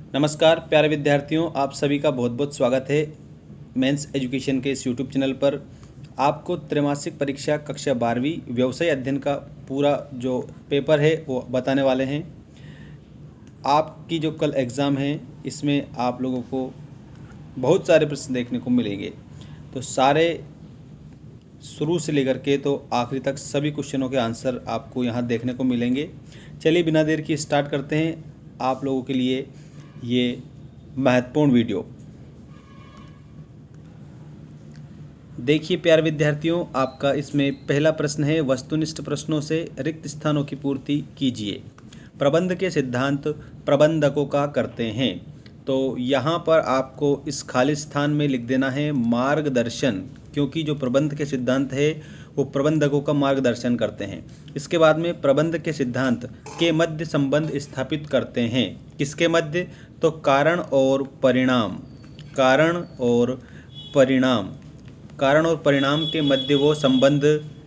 नमस्कार प्यारे विद्यार्थियों, आप सभी का बहुत बहुत स्वागत है मेंस एजुकेशन के इस यूट्यूब चैनल पर। आपको त्रैमासिक परीक्षा कक्षा 12वीं व्यवसाय अध्ययन का पूरा जो पेपर है वो बताने वाले हैं। आपकी जो कल एग्ज़ाम है इसमें आप लोगों को बहुत सारे प्रश्न देखने को मिलेंगे, तो सारे शुरू से लेकर के तो आखिरी तक सभी क्वेश्चनों के आंसर आपको यहाँ देखने को मिलेंगे। चलिए बिना देर की स्टार्ट करते हैं आप लोगों के लिए ये महत्वपूर्ण वीडियो। देखिए प्यारे विद्यार्थियों, आपका इसमें पहला प्रश्न है, वस्तुनिष्ठ प्रश्नों से रिक्त स्थानों की पूर्ति कीजिए। प्रबंध के सिद्धांत प्रबंधकों का करते हैं। तो यहाँ पर आपको इस खाली स्थान में लिख देना है मार्गदर्शन, क्योंकि जो प्रबंध के सिद्धांत है वो प्रबंधकों का मार्गदर्शन करते हैं। इसके बाद में प्रबंध के सिद्धांत के मध्य संबंध स्थापित करते हैं। किसके मध्य? तो कारण और परिणाम, कारण और परिणाम के मध्य वो संबंध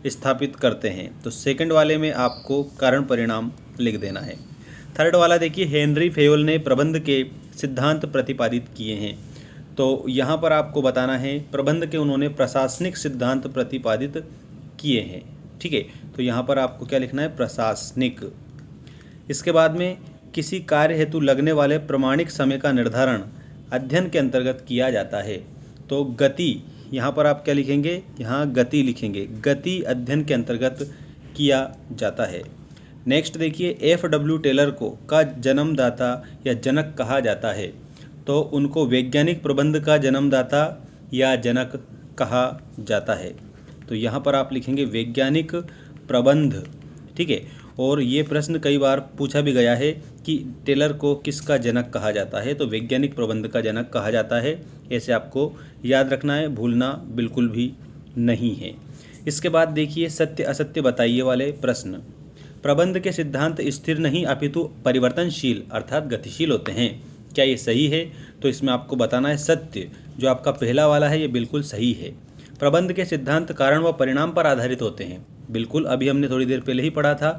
स्थापित करते हैं। तो सेकंड वाले में आपको कारण परिणाम लिख देना है। थर्ड वाला देखिए, हेनरी फेयोल ने प्रबंध के सिद्धांत प्रतिपादित किए हैं। तो यहाँ पर आपको बताना है प्रबंध के उन्होंने प्रशासनिक सिद्धांत प्रतिपादित किए हैं। ठीक है, तो यहाँ पर आपको क्या लिखना है? प्रशासनिक। इसके बाद में किसी कार्य हेतु लगने वाले प्रमाणिक समय का निर्धारण अध्ययन के अंतर्गत किया जाता है। तो गति, यहाँ पर आप क्या लिखेंगे? यहाँ गति लिखेंगे। गति अध्ययन के अंतर्गत किया जाता है। नेक्स्ट देखिए, F.W. टेलर को का जन्मदाता या जनक कहा जाता है। तो उनको वैज्ञानिक प्रबंध का जन्मदाता या जनक कहा जाता है। तो यहाँ पर आप लिखेंगे वैज्ञानिक प्रबंध। ठीक है, और ये प्रश्न कई बार पूछा भी गया है कि टेलर को किसका जनक कहा जाता है? तो वैज्ञानिक प्रबंध का जनक कहा जाता है। ऐसे आपको याद रखना है, भूलना बिल्कुल भी नहीं है। इसके बाद देखिए, सत्य असत्य बताइए वाले प्रश्न। प्रबंध के सिद्धांत स्थिर नहीं अपितु परिवर्तनशील अर्थात गतिशील होते हैं। क्या ये सही है? तो इसमें आपको बताना है सत्य। जो आपका पहला वाला है ये बिल्कुल सही है। प्रबंध के सिद्धांत कारण व परिणाम पर आधारित होते हैं। बिल्कुल, अभी हमने थोड़ी देर पहले ही पढ़ा था,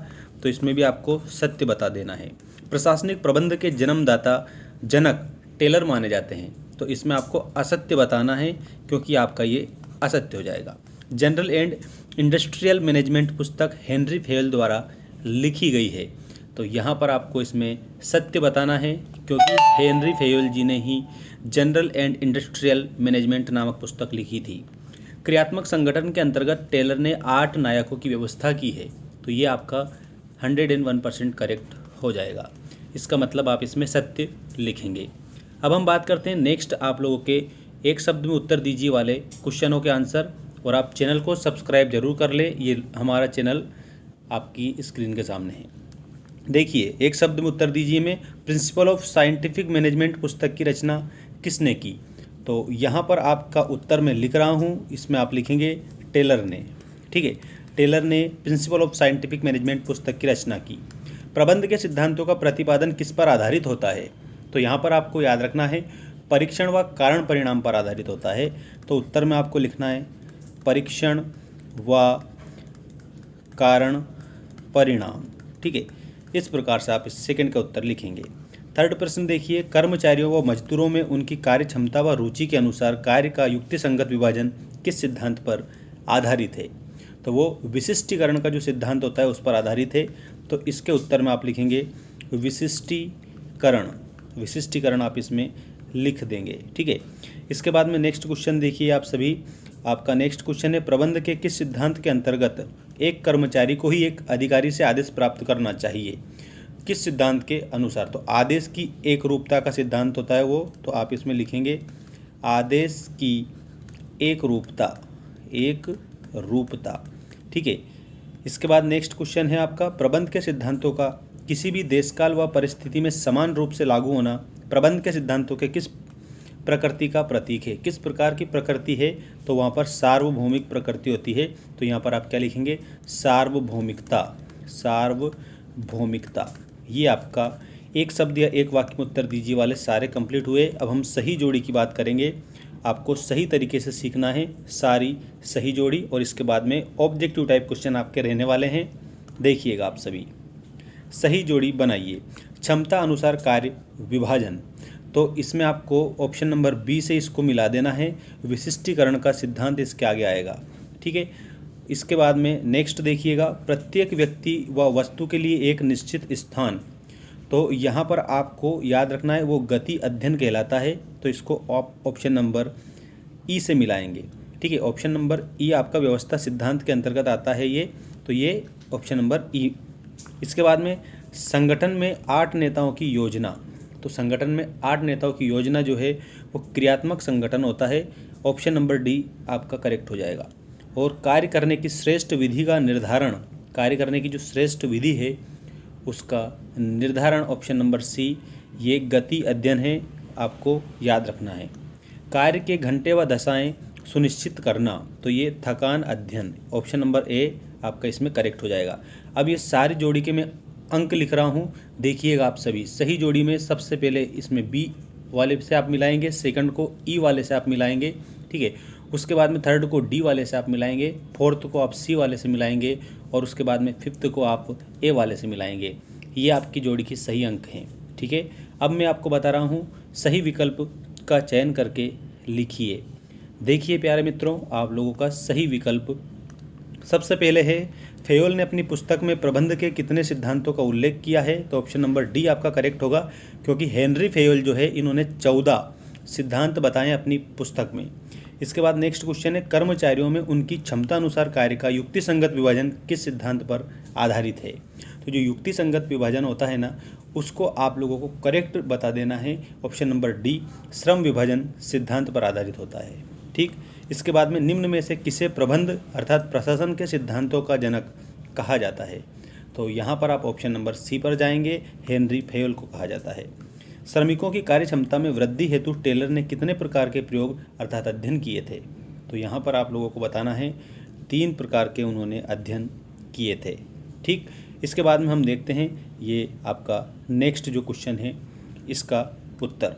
तो इसमें भी आपको सत्य बता देना है। प्रशासनिक प्रबंध के जन्मदाता जनक टेलर माने जाते हैं। तो इसमें आपको असत्य बताना है, क्योंकि आपका ये असत्य हो जाएगा। जनरल एंड इंडस्ट्रियल मैनेजमेंट पुस्तक हेनरी फेयोल द्वारा लिखी गई है। तो यहाँ पर आपको इसमें सत्य बताना है, क्योंकि हेनरी फेयोल जी ने ही जनरल एंड इंडस्ट्रियल मैनेजमेंट नामक पुस्तक लिखी थी। क्रियात्मक संगठन के अंतर्गत टेलर ने 8 नायकों की व्यवस्था की है। तो ये आपका 101% करेक्ट हो जाएगा। इसका मतलब आप इसमें सत्य लिखेंगे। अब हम बात करते हैं नेक्स्ट, आप लोगों के एक शब्द में उत्तर दीजिए वाले क्वेश्चनों के आंसर। और आप चैनल को सब्सक्राइब जरूर कर ले, ये हमारा चैनल आपकी स्क्रीन के सामने है। देखिए, एक शब्द में उत्तर दीजिए में प्रिंसिपल ऑफ साइंटिफिक मैनेजमेंट पुस्तक की रचना किसने की? तो यहाँ पर आपका उत्तर मैं लिख रहा हूँ, इसमें आप लिखेंगे टेलर ने। ठीक है, टेलर ने प्रिंसिपल ऑफ साइंटिफिक मैनेजमेंट पुस्तक की रचना की। प्रबंध के सिद्धांतों का प्रतिपादन किस पर आधारित होता है? तो यहाँ पर आपको याद रखना है परीक्षण व कारण परिणाम पर आधारित होता है। तो उत्तर में आपको लिखना है परीक्षण व कारण परिणाम। ठीक है, इस प्रकार से आप इस सेकंड का उत्तर लिखेंगे। थर्ड प्रश्न देखिए, कर्मचारियों व मजदूरों में उनकी कार्य क्षमता व रुचि के अनुसार कार्य का युक्तिसंगत विभाजन किस सिद्धांत पर आधारित है? तो वो विशिष्टीकरण का जो सिद्धांत होता है उस पर आधारित है। तो इसके उत्तर में आप लिखेंगे विशिष्टीकरण। विशिष्टीकरण आप इसमें लिख देंगे। ठीक है, इसके बाद में नेक्स्ट क्वेश्चन देखिए आप सभी। आपका नेक्स्ट क्वेश्चन है, प्रबंध के किस सिद्धांत के अंतर्गत एक कर्मचारी को ही एक अधिकारी से आदेश प्राप्त करना चाहिए? किस सिद्धांत के अनुसार? तो आदेश की एक रूपता का सिद्धांत होता है वो। तो आप इसमें लिखेंगे आदेश की एक रूपता। ठीक है, इसके बाद नेक्स्ट क्वेश्चन है आपका, प्रबंध के सिद्धांतों का किसी भी देशकाल व परिस्थिति में समान रूप से लागू होना प्रबंध के सिद्धांतों के किस प्रकृति का प्रतीक है? किस प्रकार की प्रकृति है? तो वहाँ पर सार्वभौमिक प्रकृति होती है। तो यहाँ पर आप क्या लिखेंगे? सार्वभौमिकता। सार्वभौमिकता। ये आपका एक शब्द या एक वाक्य में उत्तर दीजिए वाले सारे कंप्लीट हुए। अब हम सही जोड़ी की बात करेंगे। आपको सही तरीके से सीखना है सारी सही जोड़ी, और इसके बाद में ऑब्जेक्टिव टाइप क्वेश्चन आपके रहने वाले हैं। देखिएगा आप सभी, सही जोड़ी बनाइए। क्षमता अनुसार कार्य विभाजन। तो इसमें आपको ऑप्शन नंबर बी से इसको मिला देना है, विशिष्टीकरण का सिद्धांत इसके आगे आएगा। ठीक है, इसके बाद में नेक्स्ट देखिएगा, प्रत्येक व्यक्ति व वस्तु के लिए एक निश्चित स्थान। तो यहाँ पर आपको याद रखना है वो गति अध्ययन कहलाता है, तो इसको ऑप्शन नंबर ई से मिलाएंगे। ठीक है, ऑप्शन नंबर ई आपका व्यवस्था सिद्धांत के अंतर्गत आता है ये, तो ये ऑप्शन नंबर ई। इसके बाद में संगठन में 8 नेताओं की योजना, तो संगठन में 8 नेताओं की योजना जो है वो क्रियात्मक संगठन होता है, ऑप्शन नंबर डी आपका करेक्ट हो जाएगा। और कार्य करने की श्रेष्ठ विधि का निर्धारण, कार्य करने की जो श्रेष्ठ विधि है उसका निर्धारण ऑप्शन नंबर सी, ये गति अध्ययन है, आपको याद रखना है। कार्य के घंटे व दशाएं सुनिश्चित करना, तो ये थकान अध्ययन, ऑप्शन नंबर ए आपका इसमें करेक्ट हो जाएगा। अब ये सारी जोड़ी के मैं अंक लिख रहा हूँ, देखिएगा आप सभी। सही जोड़ी में सबसे पहले इसमें बी वाले से आप मिलाएंगे, सेकंड को ई वाले से आप मिलाएंगे। ठीक है, उसके बाद में थर्ड को डी वाले से आप मिलाएंगे, फोर्थ को आप सी वाले से मिलाएंगे, और उसके बाद में फिफ्थ को आप ए वाले से मिलाएंगे। ये आपकी जोड़ी की सही अंक हैं। ठीक है, अब मैं आपको बता रहा हूँ, सही विकल्प का चयन करके लिखिए। देखिए प्यारे मित्रों, आप लोगों का सही विकल्प सबसे पहले है, फेयोल ने अपनी पुस्तक में प्रबंध के कितने सिद्धांतों का उल्लेख किया है, तो ऑप्शन नंबर डी आपका करेक्ट होगा, क्योंकि हेनरी फेयोल जो है इन्होंने 14 सिद्धांत बताए अपनी पुस्तक में। इसके बाद नेक्स्ट क्वेश्चन है, कर्मचारियों में उनकी क्षमता अनुसार कार्य का युक्ति संगत विभाजन किस सिद्धांत पर आधारित है। तो जो युक्ति संगत विभाजन होता है ना, उसको आप लोगों को करेक्ट बता देना है, ऑप्शन नंबर डी श्रम विभाजन सिद्धांत पर आधारित होता है। ठीक, इसके बाद में निम्न में से किसे प्रबंध अर्थात प्रशासन के सिद्धांतों का जनक कहा जाता है, तो यहाँ पर आप ऑप्शन नंबर सी पर जाएंगे, हेनरी फेयोल को कहा जाता है। श्रमिकों की कार्य क्षमता में वृद्धि हेतु टेलर ने कितने प्रकार के प्रयोग अर्थात अध्ययन किए थे, तो यहाँ पर आप लोगों को बताना है 3 प्रकार के उन्होंने अध्ययन किए थे। ठीक, इसके बाद में हम देखते हैं ये आपका नेक्स्ट जो क्वेश्चन है इसका उत्तर,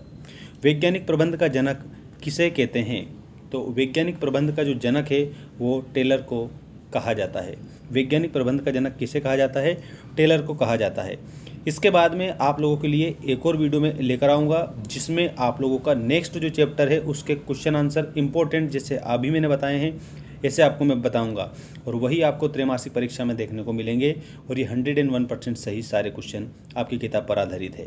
वैज्ञानिक प्रबंध का जनक किसे कहते हैं, तो वैज्ञानिक प्रबंध का जो जनक है वो टेलर को कहा जाता है। वैज्ञानिक प्रबंध का जनक किसे कहा जाता है, टेलर को कहा जाता है। इसके बाद में आप लोगों के लिए एक और वीडियो में लेकर आऊँगा जिसमें आप लोगों का नेक्स्ट जो चैप्टर है उसके क्वेश्चन आंसर इंपॉर्टेंट जैसे अभी मैंने बताए हैं ऐसे आपको मैं बताऊंगा, और वही आपको त्रैमासिक परीक्षा में देखने को मिलेंगे, और ये 101% सही सारे क्वेश्चन आपकी किताब पर आधारित है।